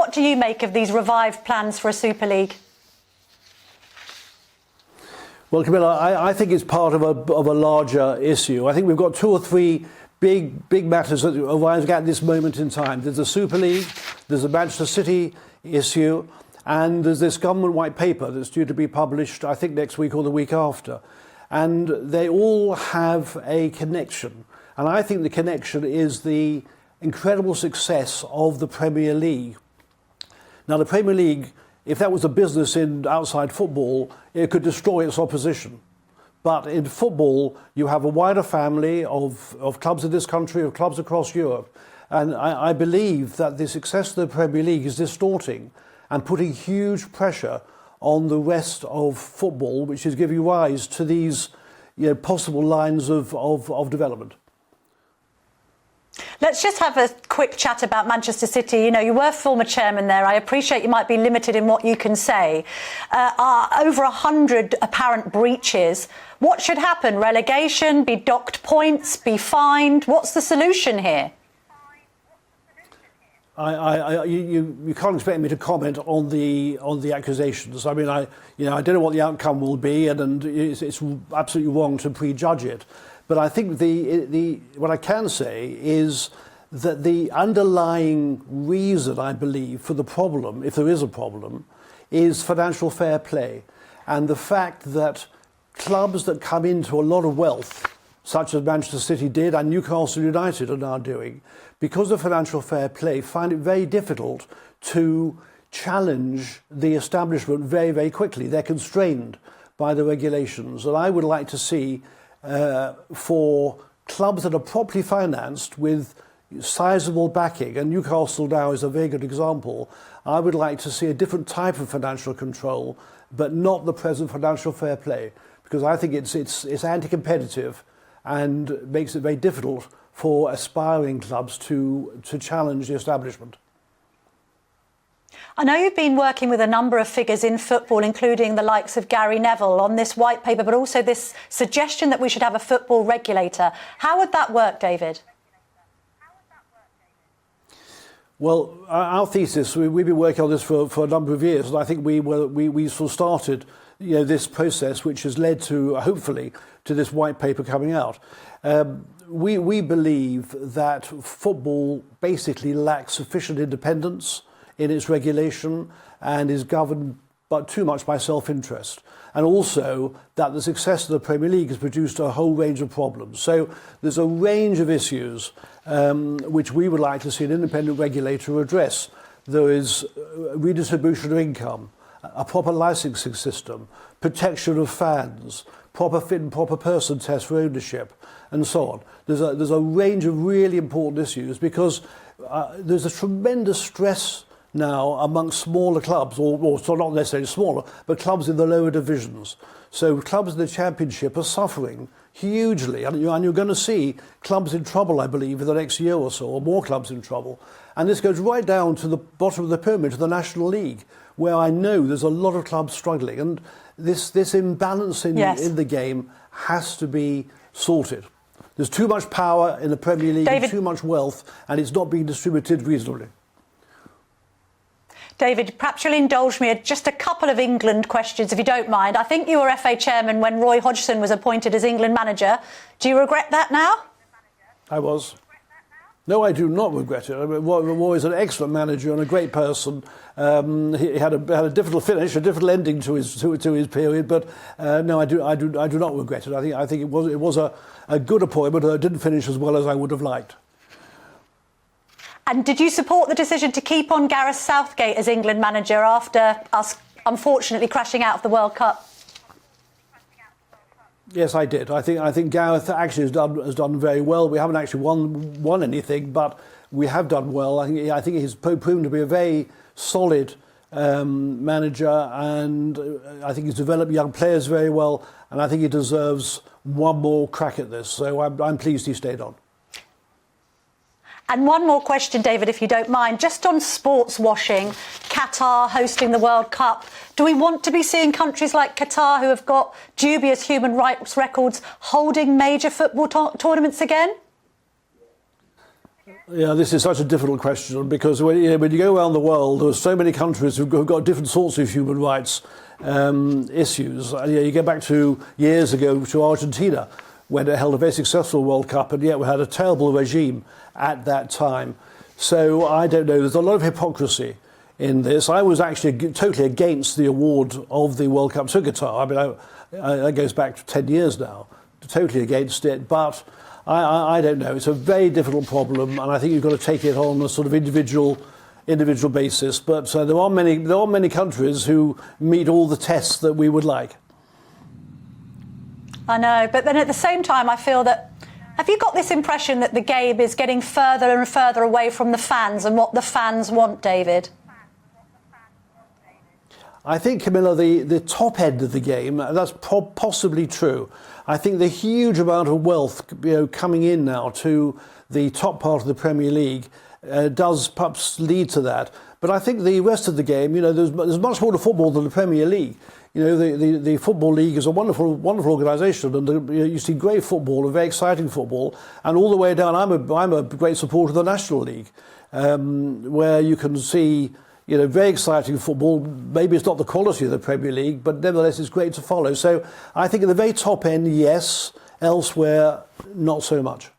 What do you make of these revived plans for a Super League? Well, Camilla, I think it's part of a larger issue. I think we've got two or three big matters that arise at this moment in time. There's the Super League, there's the Manchester City issue, and there's this government white paper that's due to be published, I think, next week or the week after. And they all have a connection. And I think the connection is the incredible success of the Premier League. Now, the Premier League, if that was a business in outside football, it could destroy its opposition. But in football, you have a wider family of clubs in this country, of clubs across Europe. And I believe that the success of the Premier League is distorting and putting huge pressure on the rest of football, which is giving rise to these possible lines of development. Let's just have a quick chat about Manchester City. You know, you were former chairman there. I appreciate you might be limited in what you can say. Over 100 apparent breaches. What should happen? Relegation? Be docked points? Be fined? What's the solution here? You can't expect me to comment on the accusations. I mean, I don't know what the outcome will be, and it's absolutely wrong to prejudge it. But I think what I can say is that the underlying reason, I believe, for the problem, if there is a problem, is financial fair play, and the fact that clubs that come into a lot of wealth, such as Manchester City did and Newcastle United are now doing, because of financial fair play, find it very difficult to challenge the establishment very, very quickly. They're constrained by the regulations. And I would like to see, for clubs that are properly financed with sizable backing, and Newcastle now is a very good example, I would like to see a different type of financial control, but not the present financial fair play, because I think it's anti-competitive and makes it very difficult for aspiring clubs to challenge the establishment. I know you've been working with a number of figures in football, including the likes of Gary Neville, on this white paper, but also this suggestion that we should have a football regulator. How would that work, David? Well, our thesis, we've been working on this for a number of years, and I think we sort of started this process, which has led to, hopefully, to this white paper coming out. We believe that football basically lacks sufficient independence in its regulation and is governed but too much by self-interest. And also that the success of the Premier League has produced a whole range of problems. So there's a range of issues which we would like to see an independent regulator address. There is redistribution of income, a proper licensing system, protection of fans, proper fit and proper person test for ownership, and so on. There's a range of really important issues because there's a tremendous stress now amongst smaller clubs, or so not necessarily smaller, but clubs in the lower divisions. So clubs in the Championship are suffering hugely, and you're going to see clubs in trouble, I believe, in the next year or so, or more clubs in trouble. And this goes right down to the bottom of the pyramid, to the National League, where I know there's a lot of clubs struggling. And this imbalance in the game has to be sorted. There's too much power in the Premier League, David, too much wealth, and it's not being distributed reasonably. David, perhaps you'll indulge me just a couple of England questions, if you don't mind. I think you were FA chairman when Roy Hodgson was appointed as England manager. Do you regret that now? I was. No, I do not regret it. I mean, Roy is an excellent manager and a great person. He had a difficult finish, a difficult ending to his period, but no, I do not regret it. I think it was a good appointment, although it didn't finish as well as I would have liked. And did you support the decision to keep on Gareth Southgate as England manager after us unfortunately crashing out of the World Cup? Yes, I did. I think Gareth actually has done very well. We haven't actually won anything, but we have done well. I think he's proven to be a very solid manager, and I think he's developed young players very well, and I think he deserves one more crack at this. So I'm pleased he stayed on. And one more question, David, if you don't mind, just on sports washing, Qatar hosting the World Cup. Do we want to be seeing countries like Qatar, who have got dubious human rights records, holding major football tournaments again? Yeah, this is such a difficult question because when you go around the world, there are so many countries who've got different sorts of human rights issues. You go back to years ago to Argentina, when it held a very successful World Cup, and yet we had a terrible regime at that time. So I don't know. There's a lot of hypocrisy in this. I was actually totally against the award of the World Cup to Qatar. I mean, that goes back to 10 years now. Totally against it, but I don't know. It's a very difficult problem, and I think you've got to take it on a sort of individual basis. But there are many countries who meet all the tests that we would like. I know, but then at the same time, I feel that. Have you got this impression that the game is getting further and further away from the fans and what the fans want, David? I think, Camilla, the top end of the game, that's possibly true. I think the huge amount of wealth coming in now to the top part of the Premier League does perhaps lead to that. But I think the rest of the game, there's much more to football than the Premier League. The Football League is a wonderful organisation, and you see great football, a very exciting football, and all the way down, I'm a great supporter of the National League, where you can see very exciting football. Maybe it's not the quality of the Premier League, but nevertheless it's great to follow. So I think at the very top end, yes. Elsewhere, not so much.